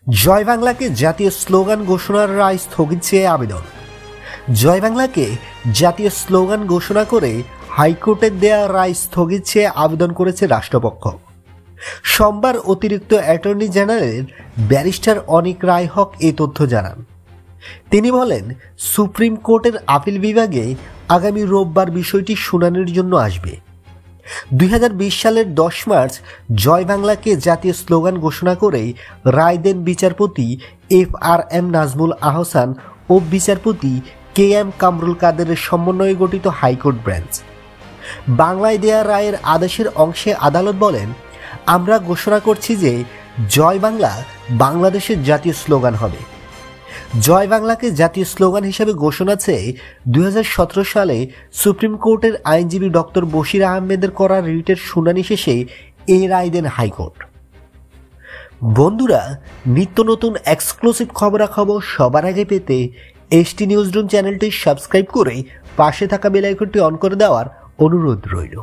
জয় বাংলাকে জাতীয় স্লোগান ঘোষণার রায় স্থগিত চেয়ে আবেদন। জয় বাংলাকে জাতীয় স্লোগান ঘোষণা করে হাইকোর্টের দেয়া রায় স্থগিত চেয়ে আবেদন করেছে রাষ্ট্রপক্ষ। সোমবার অতিরিক্ত অ্যাটর্নি জেনারেল ব্যারিস্টার অনিক রায় হক এই তথ্য জানান। তিনি বলেন, সুপ্রিম কোর্টের আপিল বিভাগে আগামী রোববার বিষয়টি শুনানির জন্য আসবে। 2020 সালের 10 মার্চ জয় বাংলাকে জাতীয় স্লোগান ঘোষণা করে রায় দেন বিচারপতি FRM নাজমুল আহসান ও বিচারপতি KM কামরুল কাদেরের সমন্বয়ে গঠিত হাইকোর্ট বেঞ্চ। বাংলায় দেয়া রায়ের আদেশের অংশে আদালত বলেন, আমরা ঘোষণা করছি যে জয় বাংলা বাংলাদেশের জাতীয় স্লোগান হবে। জয় বাংলাকে জাতীয় স্লোগান হিসেবে ঘোষণা চেয়ে 2017 সালে সুপ্রিম কোর্টের আইনজীবী ডক্টর বশির আহমেদের করা রিটের শুনানি শেষে এই রায় দেন হাইকোর্ট। বন্ধুরা, নিত্য নতুন এক্সক্লুসিভ খবরাখবর সবার আগে পেতে ST নিউজরুম চ্যানেলটি সাবস্ক্রাইব করে পাশে থাকা বেল আইকনটি অন করে দেওয়ার অনুরোধ রইল।